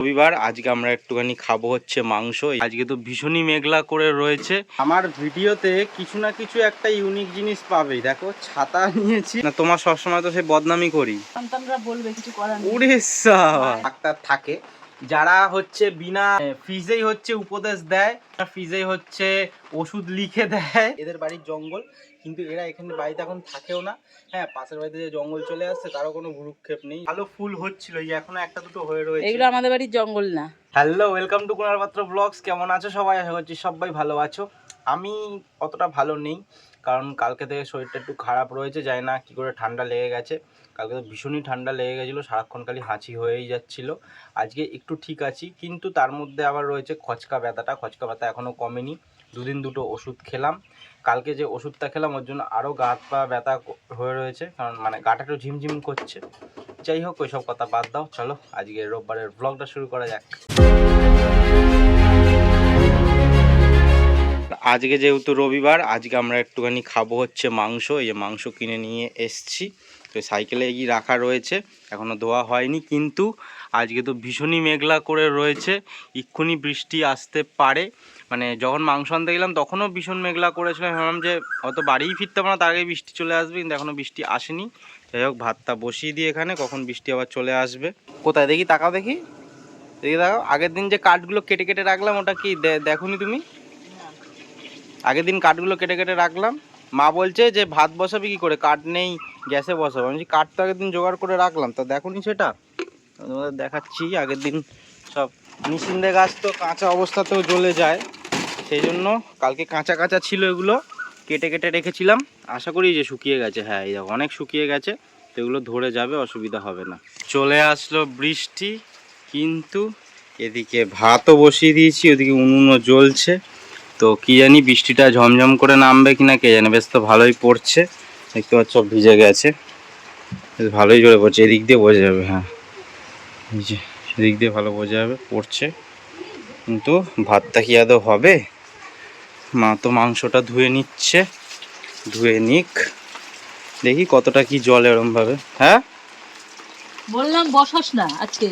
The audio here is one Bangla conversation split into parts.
রবিবার আজকে আমরা একটুখানি খাবো হচ্ছে মাংস। আজকে তো ভীষণই মেঘলা করে রয়েছে। আমার ভিডিওতে কিছু না কিছু একটা ইউনিক জিনিস পাবে। দেখো ছাতা নিয়েছি না, তোমার সবসময় তো সেই বদনামি করি, সন্তানরা বলবে কিছু করার নেই। উড়িষ্যা ডাক্তার থাকে যারা হচ্ছে বিনা ফিজেই হচ্ছে উপদেশ দেয়, ফিজেই হচ্ছে ওষুধ লিখে দেয়। এদের বাড়ির জঙ্গল, কিন্তু এরা এখানে বাড়িতে এখন থাকেও না। হ্যাঁ, পাশের বাড়িতে যে জঙ্গল চলে আসছে তারও কোনো ভ্রুক্ষেপ নেই। ভালো ফুল হচ্ছিল, এই এখনো একটা দুটো হয়ে রয়েছে। এগুলো আমাদের বাড়ির জঙ্গল না। হ্যালো, ওয়েলকাম টু কুনাল পাত্র ব্লগস। কেমন আছো সবাই? আশা করছি সবাই ভালো আছো। আমি অতটা ভালো নেই, কারণ কালকে থেকে শরীরটা একটু খারাপ রয়েছে। জানি না কী করে ঠান্ডা লেগে গেছে। কালকে তো ভীষণই ঠান্ডা লেগে গেছিলো, সারাক্ষণ খালি হাঁচি হয়েই যাচ্ছিলো। আজকে একটু ঠিক আছি, কিন্তু তার মধ্যে আবার রয়েছে খচকা ব্যথাটা। খচকা ব্যথা এখনও কমেনি। দুদিন দুটো ওষুধ খেলাম। কালকে যে ওষুধটা খেলাম ওর জন্য আরও গা হাত পা ব্যথা হয়ে রয়েছে, কারণ মানে গাটা একটু ঝিমঝিম করছে। যাই হোক, ওইসব কথা বাদ দাও, চলো আজকে রোববারের ব্লগটা শুরু করা যাক। আজকে যেহেতু রবিবার, আজকে আমরা একটুখানি খাবো হচ্ছে মাংস। এই যে মাংস কিনে নিয়ে এসছি, তো সাইকেলে এগিয়ে রাখা রয়েছে, এখনও ধোয়া হয়নি। কিন্তু আজকে তো ভীষণই মেঘলা করে রয়েছে, এক্ষুনি বৃষ্টি আসতে পারে। মানে যখন মাংস আনতে গেলাম তখনও ভীষণ মেঘলা করেছিল, ভাবলাম যে হয়তো বাড়িই ফিরতে পারবো না, তার আগে বৃষ্টি চলে আসবে, কিন্তু এখনও বৃষ্টি আসেনি। যাই হোক, ভাতটা বসিয়ে দিই এখানে, কখন বৃষ্টি আবার চলে আসবে। কোথায় দেখি, তাকাও দেখি, দেখি তাকাও। আগের দিন যে কাঠগুলো কেটে কেটে রাখলাম ওটা কি দেখোনি তুমি? আগের দিন কাঠগুলো কেটে কেটে রাখলাম। মা বলছে যে ভাত বসাবি কি করে, কাঠ নেই, গ্যাসে বসাবো। আমি কাঠ তো আগের দিন জোগাড় করে রাখলাম, তা দেখোনি সেটা? তোমাদের দেখাচ্ছি। আগের দিন সব নিশিন্দে গাছ তো কাঁচা অবস্থাতেও জ্বলে যায়, সেই জন্য কালকে কাঁচা কাঁচা ছিল, এগুলো কেটে কেটে রেখেছিলাম। আশা করি যে শুকিয়ে গেছে। হ্যাঁ, এই দেখো অনেক শুকিয়ে গেছে, তো এগুলো ধরে যাবে, অসুবিধা হবে না। চলে আসলো বৃষ্টি, কিন্তু এদিকে ভাতও বসিয়ে দিয়েছি, ওদিকে উনুনও জ্বলছে। তো কি জানি বৃষ্টিটা ঝমঝম করে নামবে কিনা কে জানে। বেশ তো ভালোই পড়ছে, দেখতে পাচ্ছ ভিজে গেছে, বেশ ভালোই জোরে পড়ছে। এদিক দিয়ে বোঝা যাবে, হ্যাঁ এই যে এদিক দিয়ে ভালো বোঝা যাবে পড়ছে। কিন্তু ভাতটা কি আদৌ হবে? মা তো মাংসটা ধুয়ে নিচ্ছে, ধুয়ে নিক, দেখি কতটা কি জল এরমভাবে। হ্যাঁ বললাম বসাস না আজকে,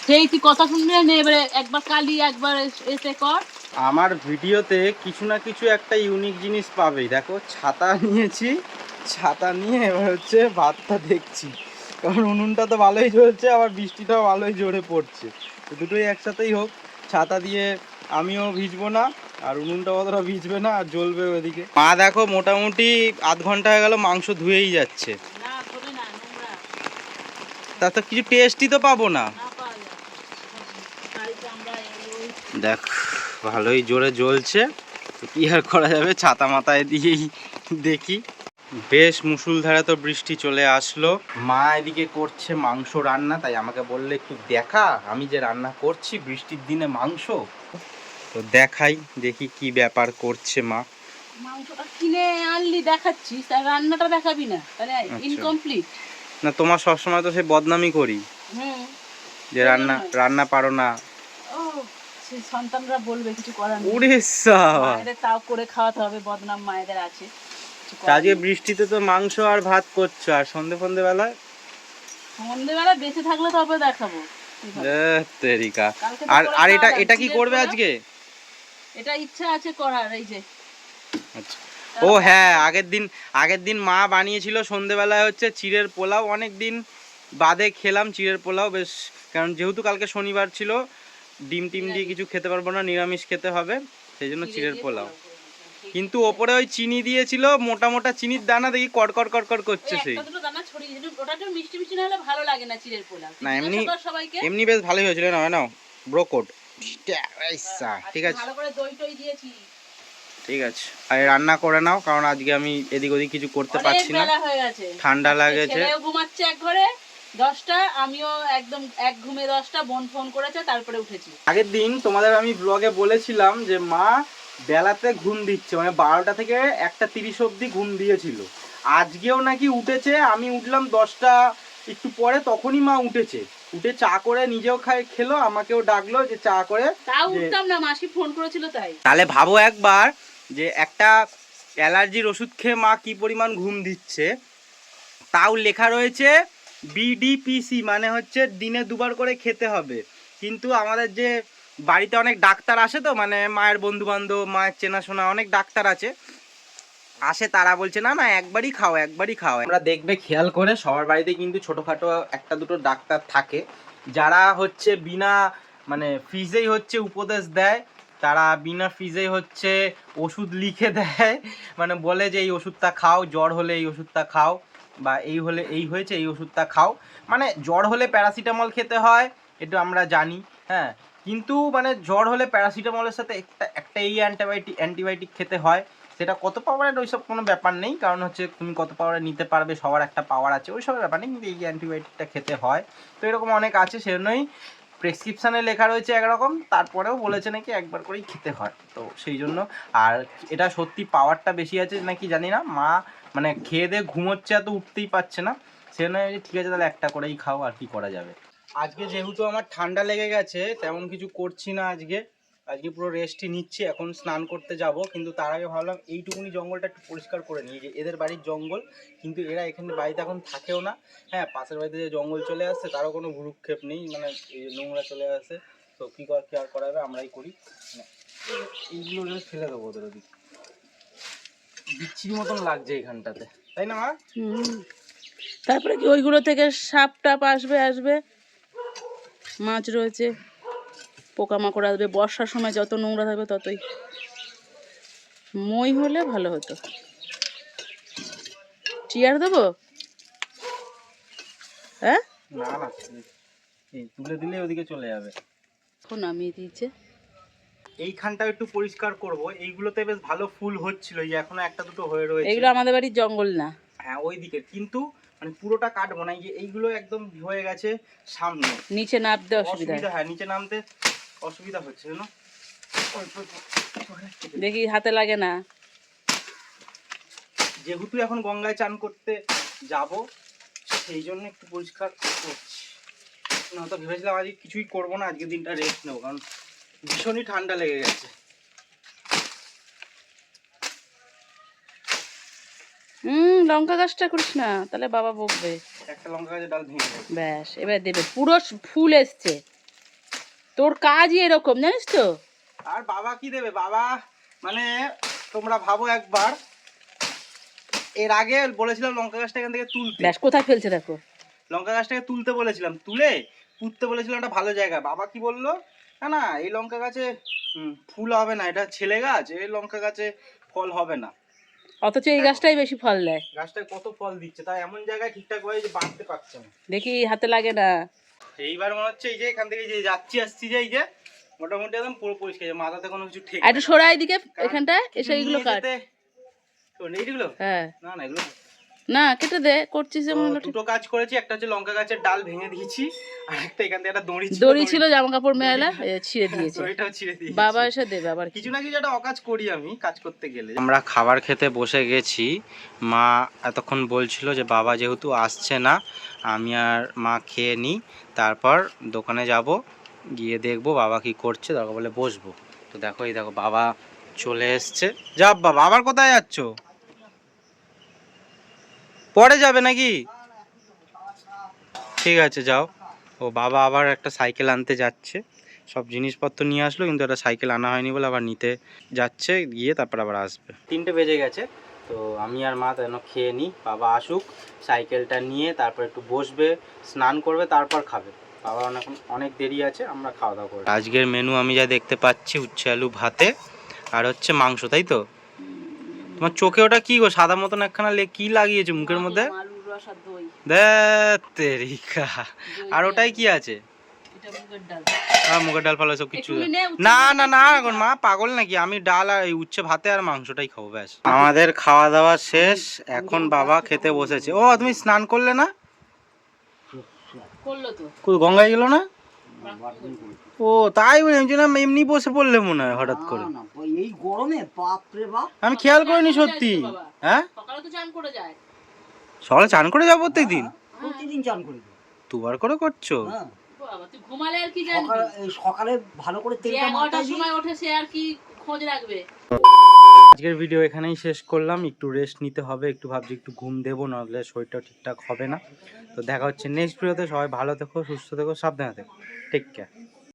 সেই তুই কথা শুনবি না। এবারে একবার কালি একবার এসে কর। আমার ভিডিওতে কিছু না কিছু একটা ইউনিক জিনিস পাবে। দেখো ছাতা নিয়েছি, ছাতা নিয়ে এবার হচ্ছে ভাতটা দেখছি, কারণ উনুনটা তো ভালোই জ্বলছে, আবার বৃষ্টিটাও ভালোই জোরে পড়ছে। তো দুটোই একসাথেই হোক, ছাতা দিয়ে আমিও ভিজবো না, আর উনুনটা অতটা ভিজবে না, আর জ্বলবে ওদিকে। মা দেখো মোটামুটি আধ ঘন্টা হয়ে গেল মাংস ধুয়েই যাচ্ছে, না ধরে না, নোংরা তা তো কিছু টেস্টই তো পাবো না। না পাওয়া যায়। বাড়িতে আমরা দেখ ভালোই জোরে জ্বলছে, তো কি আর করা যাবে, ছাতা মাথায় দিয়েই দেখি। বেশ মুষলধারে তো বৃষ্টি চলে আসলো। মা এদিকে করছে মাংস রান্না, তাই আমাকে বললে একটু দেখা, আমি যে রান্না করছি বৃষ্টির দিনে মাংস, তো দেখাই, দেখি কি ব্যাপার করছে মা। মাংসটা কিনে আনলি দেখাচ্ছিস, আর রান্নাটা দেখাবি না, তাহলে ইনকমপ্লিট না, তোমার সবসময় তো সে বদনামি করি যে রান্না রান্না পারো না। ও সেই সন্তানরা বলবে কিছু করার নেই। উড়িষ্যা মায়েদের তাও করে খাওয়াতে হবে, বদনাম মায়েদের আছে। আজকে বৃষ্টিতে তো মাংস আর ভাত করছো, আর সন্ধে বেলায় সন্ধ্যেবেলা বেঁচে থাকলে তবে দেখাবো। তেরিকা। আর আর এটা এটা কি করবে আজকে? এটা ইচ্ছা আছে করার, এই যে। আচ্ছা, ও হ্যাঁ, আগের দিন মা বানিয়েছিল সন্ধেবেলায় হচ্ছে চিড়ের পোলাও। অনেক দিন বাদে খেলাম চিড়ের পোলাও, বেশ, কারণ যেহেতু কালকে শনিবার ছিল, ডিম টিম দিয়ে কিছু খেতে পারবো না, নিরামিষ খেতে হবে, সেই জন্য চিড়ের পোলাও। কিন্তু ওপরে ওই চিনি দিয়েছিল, মোটা মোটা চিনির দানা, দেখি কড়কড় কড়কড় করছে। সেই মিষ্টি মিষ্টি না হলে ভালো লাগে না চিড়ের পোলাও। না, এমনি এমনি বেশ ভালোই হয়েছিল। না না ব্রোকোট, ঠিক আছে, ভালো করে দই টই দিয়েছি। ঠিক আছে, আর রান্না করে নাও, কারণ আজকে আমি এদিক ওদিক কিছু করতে পারছি না, ঠান্ডা লাগেছে। ছেলেও ঘুমাচ্ছে এক ঘরে 10টা, আমিও একদম এক ঘুমে 10টা। বোন ফোন করেছে, তারপরে উঠেছি। আগের দিন তোমাদের আমি ব্লগে বলেছিলাম যে মা বেলাতে ঘুম দিচ্ছে, মানে 12টা থেকে 1:30 অবধি ঘুম দিয়েছিল। আজকেও নাকি উঠেছে, আমি উঠলাম 10টা একটু পরে, তখনই মা উঠেছে, উঠে চা করে নিজেও খেলো, আমাকেও ডাকলো যে চা করে। তাও উঠতাম না, মাসি ফোন করেছিল তাই। তাহলে ভাবো একবার যে একটা অ্যালার্জির ওষুধ খেয়ে মা কি পরিমাণ ঘুম দিচ্ছে। তাও লেখা রয়েছে বিডিপিসি, মানে হচ্ছে দিনে দুবার করে খেতে হবে। কিন্তু আমাদের যে বাড়িতে অনেক ডাক্তার আসে, তো মানে মায়ের বন্ধু বান্ধব, মায়ের চেনাশোনা অনেক ডাক্তার আসে, তারা বলছে না না একবারই খাও, একবারই খাও। আমরা দেখবে খেয়াল করে সবার বাড়িতে কিন্তু ছোটোখাটো একটা দুটো ডাক্তার থাকে, যারা হচ্ছে বিনা মানে ফিজেই হচ্ছে উপদেশ দেয়, তারা বিনা ফিজেই হচ্ছে ওষুধ লিখে দেয়, মানে বলে যে এই ওষুধটা খাও, জ্বর হলে এই ওষুধটা খাও, বা এই হলে এই হয়েছে এই ওষুধটা খাও। মানে জ্বর হলে প্যারাসিটামল খেতে হয়, এটা আমরা জানি, হ্যাঁ, কিন্তু মানে জ্বর হলে প্যারাসিটামলের সাথে একটা এই অ্যান্টিবায়োটিক খেতে হয়। সেটা কত পাওয়ারের ওইসব কোনো ব্যাপার নেই, কারণ হচ্ছে তুমি কত পাওয়ারে নিতে পারবে, সবার একটা পাওয়ার আছে, ওইসবের ব্যাপার নেই, কিন্তু এই অ্যান্টিবায়োটিকটা খেতে হয়। তো এরকম অনেক আছে, সেজন্যই প্রেসক্রিপশানে লেখা রয়েছে একরকম, তারপরেও বলেছে নাকি একবার করেই খেতে হয়, তো সেই জন্য। আর এটা সত্যি পাওয়ারটা বেশি আছে নাকি জানি না, মা মানে খেয়ে দিয়ে ঘুমোচ্ছে, এত উঠতেই পারছে না, সেজন্য ঠিক আছে তাহলে একটা করেই খাও, আর কি করা যাবে। আজকে যেহেতু আমার ঠান্ডা লেগে গেছে, তেমন কিছু করছি না আজকে পুরো রেস্টই নিচ্ছি। এখন স্নান করতে যাব, কিন্তু তার আগে ভাবলাম এইটুকুনি জঙ্গলটা একটু পরিষ্কার করে নিই। যে এদের বাড়ির জঙ্গল, কিন্তু এরা এখানে বাড়িতে এখন থাকেও না, হ্যাঁ, পাশের বাড়িতে যে জঙ্গল চলে আসছে তারও কোনো ভ্রুক্ষেপ নেই, মানে এই নোংরা চলে আসে, তো কী আর করা যাবে, আমরাই করি। এইগুলো ফেলে দেবো ওদের ওদিক, বিচ্ছিরি মতন লাগছে এখানটাতে, তাই না মা? তারপরে কি ওইগুলো থেকে সাপ টাপ আসবে, মাছ রয়েছে, পোকামাকড় আসবে, বর্ষার সময় যত নোংরা থাকবে ততই। মই হলে ভালো হতো। চেয়ার দেবো? হ্যাঁ, না না, এই তুলে দিলে ওদিকে চলে যাবে। এখন নামিয়ে দিয়েছে। এইখানটা একটু পরিষ্কার করব, এইগুলোতে বেশ ভালো ফুল হচ্ছিল, এই এখনো একটা দুটো হয়ে রয়েছে। এগুলো আমাদের বাড়ির জঙ্গল না, হ্যাঁ ওই দিকে, কিন্তু মানে পুরোটা কাটবো না, এই যে এইগুলো একদম হয়ে গেছে সামনে, নিচে নামতে অসুবিধা। হ্যাঁ নিচে নামতে অসুবিধা হচ্ছে না, দেখি হাতে লাগে না। যেহেতু এখন গঙ্গায় চান করতে যাব, সেই জন্য একটু পরিষ্কার করছি, না তো ভেবেছিলাম আজকে কিছুই করবো না, আজকে দিনটা রেস্ট নেবো, কারণ ভীষণই ঠান্ডা লেগে গেছে। লঙ্কা গাছটা করিস না, তাহলে বাবা বকবে। একটা লঙ্কা গাছের ডাল ভেঙে গেছে, ব্যাস, এবার দেবে, পুরো ফুল এসছে। তোর কাজই এরকম, জানিস তো। আর বাবা কি দেবে, বাবা মানে তোমরা ভাবো একবার, এর আগে বলেছিলাম লঙ্কা গাছটা এখান থেকে তুলতে, ব্যাস কোথায় ফেলছে দেখো। লঙ্কা গাছটাকে তুলতে বলেছিলাম, তুলে পুঁততে বলেছিলাম একটা ভালো জায়গা, বাবা কি বললো, না না এই লঙ্কা গাছে ফুল হবে না, এটা ছেলে গাছ, এই লঙ্কা গাছে ফল হবে না, অথচ এই গাছটাই বেশি ফল দেয়। গাছটায় কত ফল দিচ্ছে, তাই এমন জায়গায় ঠিকঠাক ভাবে যে বাঁধতে পারছে না। দেখি হাতে লাগে না। এইবার মনে হচ্ছে এই যে এখান থেকে যে যাচ্ছি আসছি, যে এই যে মোটামুটি একদম পুরো পরিষ্কার, মাথাতে কোনো কিছু ঠিক একটু সরাই দিকে, এখানটায় এসে এইগুলো কাট। এইগুলো হ্যাঁ, না না এগুলো না কেটে দে, করছিস যেমন। দুটো কাজ করেছি, একটা হচ্ছে লঙ্কা গাছের ডাল ভেঙে দিয়েছি, আর একটা এখান থেকে একটা দড়ি ছিল জামা কাপড় মেলা ছিঁড়ে দিয়েছে, দড়িটাও ছিঁড়ে দিয়েছি। বাবা এসে দেবে আবার। কিছু না কিছু একটা অকাজ করি আমি কাজ করতে গেলে। আমরা খাবার খেতে বসে গেছি, মা এতক্ষণ বলছিল যে বাবা যেহেতু আসছে না, আমি আর মা খেয়ে নিই, তারপর দোকানে যাব, গিয়ে দেখবো বাবা কি করছে, দরকার বলে বসবো। তো দেখো এই দেখো বাবা চলে এসছে। যা বাবা, আবার কোথায় যাচ্ছ? পরে যাবে নাকি? ঠিক আছে যাও। ও বাবা আবার একটা সাইকেল আনতে যাচ্ছে, সব জিনিসপত্র নিয়ে আসলো, কিন্তু একটা সাইকেল আনা হয়নি বলে আবার নিতে যাচ্ছে, গিয়ে তারপর আবার আসবে। 3টে বেজে গেছে, তো আমি আর মা যেন খেয়ে নিই, বাবা আসুক, সাইকেলটা নিয়ে তারপর একটু বসবে, স্নান করবে, তারপর খাবে। বাবা এখন অনেক দেরি আছে, আমরা খাওয়া দাওয়া করব। আজকের মেনু আমি যা দেখতে পাচ্ছি, উচ্ছে আলু ভাতে আর হচ্ছে মাংস, তাই তো? তোমার চোখে ওটা কি গো, সাদা মতন একখানা কি লাগিয়েছে মুখের মধ্যে? আর ওটাই কি আছে? মুগের ডাল ফাল সব কিছু না না না, এখন মা পাগল নাকি, আমি ডাল আর এই উচ্ছে ভাতে আর মাংসটাই খাবো, ব্যাস। আমাদের খাওয়া দাওয়া শেষ, এখন বাবা খেতে বসেছে। ও তুমি স্নান করলে না? গঙ্গায় গেল না? ও তাই এমনি বসে পড়লে মনে হয় হঠাৎ করে, এই গরমে বাপরে বাপ, আমি খেয়াল করিনি সত্যি। হ্যাঁ সকালে চান করে যাবো প্রত্যেকদিন? প্রতিদিন চান করি, দুবার করে করছো? সকালে ভালো করে তেলটা মাথায় দিই। আজকের ভিডিও এখানেই শেষ করলাম, একটু রেস্ট নিতে হবে, একটু ভাবছি একটু ঘুম দেবো, নাহলে শরীরটা ঠিকঠাক হবে না। তো দেখা হচ্ছে নেক্সট ভিডিওতে, সবাই ভালো থেকো, সুস্থ থেকো, সাবধানে থেকো, টেক কেয়ার।